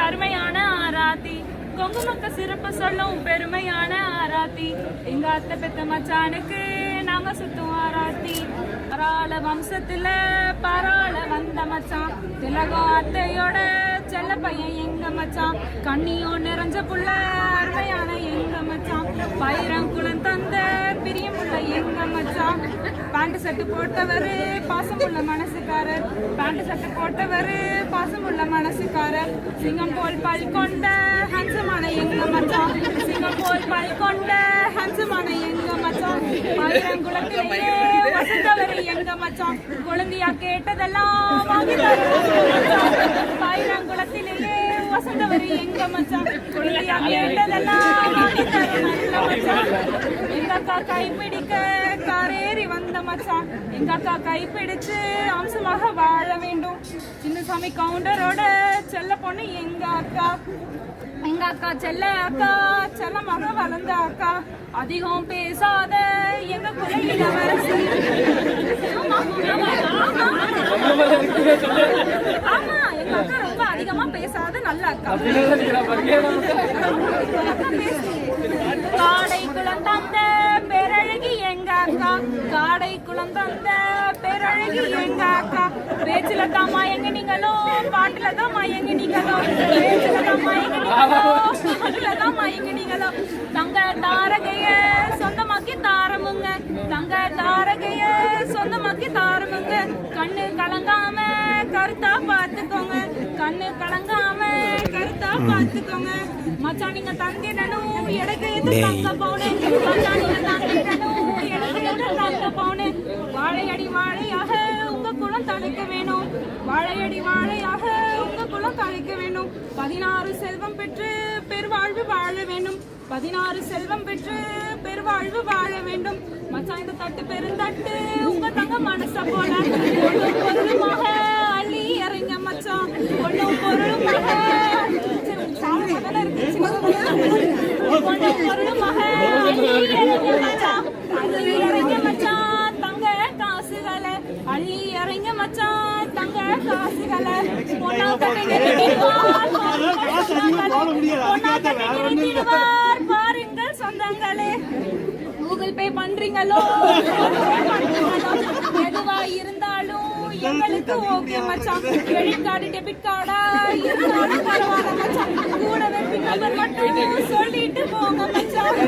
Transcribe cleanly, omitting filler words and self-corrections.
அருமையான ஆராத்தி கொங்குமக்க சிறப்பு சொல்லும் பெருமையான ஆராத்தி எங்க அத்தை பெத்த மச்சானுக்கு நாங்க சுத்தும் ஆராத்தி பராள வம்சத்துல பராள வந்த மச்சான் திலகம் அத்தையோட செல்ல பையன் எங்க மச்சான் கண்ணியோ நிறைஞ்ச புள்ள அருமையான எங்க மச்சான் பயிரங்குளம் தந்த பிரியமுள்ள எங்க மச்சான் பேண்ட் சட்டு போட்டவரு பாசமுள்ள மனசுக்காரர் பேண்ட் சட்டு போட்டவரு பாசமுள்ள மனசுக்காரர் சிங்கம் போல் பல் கொண்ட ஹன்சமான எங்க மச்சான் சிங்கம் போல் பல் கொண்ட ஹன்சமான எங்க மச்சான் பயிரங்குளத்திலேயே வசந்தவரு எங்க மச்சான் குழந்தையா கேட்டதெல்லாம் வாங்கி பயிரங்குளத்திலேயே வசந்தவரு எங்க மச்சான் குழந்தையா கேட்டதெல்லாம் வாங்கி தரும் நல்ல மச்சான் எங்க அக்கா கைப்பிடிக்க காரேறி வந்த மச்சான் எங்க அக்கா கைப்பிடிச்சு அம்சமாக வாழ வேண்டும் சின்னசாமி கவுண்டரோட செல்ல பொண்ணு எங்க அக்கா செல்ல அக்கா செல்லமாக வளர்ந்த அக்கா அதிகம் பேசாத எங்க குல இளவரசி ஆமா எங்க அக்கா ரொம்ப அதிகமா பேசாத நல்ல அக்கா காடை குளம் தந்த பேரழகி எங்க அக்கா காடை குளம் தந்த பேரழகி எங்க அக்கா பேச்சுல தான் மயங்க நீங்களோ பாட்டுல தான் மயங்க நீங்களோ பேச்சுல தான் மயங்க நீங்களோ பாட்டுல தான் மயங்க நீங்களோ தங்க தாரகைய சொந்தமாக்கி தாரமுங்க தங்க தாரகைய சொந்தமாக்கி தாரமுங்க கண்ணு கலங்காம கருத்தா பார்த்துக்கோங்க கண்ணு கலங்காம கருத்தா பார்த்துக்கோங்க மச்சான் நீங்க தந்திடணும் எனக்கு எது தங்க போனேன் மச்சான் நீங்க தந்திடணும் எனக்கு எது தங்க போனேன் வாழையடி வாழையாக உங்க குலம் தழைக்க வேணும் வாழையடி வாழையாக உங்க குலம் தழைக்க வேணும் 16 செல்வம் பெற்று பெருவாழ்வு வாழ வேண்டும் 16 செல்வம் பெற்று பெருவாழ்வு வாழ வேண்டும் மச்சான் இந்த தட்டு பெருந்தட்டு உங்க தங்க மனச போல பொருளுமாக அள்ளி இறங்க மச்சான் பொண்ணும் பொருளுமாக பொருளுமாக அள்ளி இறங்க மச்சான் தங்க காசுகளை அள்ளி இறங்க மச்சான் தங்க காசுகளை பொண்ணா பாருங்கள் சொந்தங்களே கூகுள் பே பண்றீங்களோ எதுவா இருந்தாலும் எங்களுக்கு ஓகே மச்சான் கிரெடிட் கார்டு டெபிட் கார்டா இருந்தாலும் பரவாயில்ல மச்சான் கூடவே பின் நம்பர் மட்டும் சொல்லிட்டு போங்க மச்சான்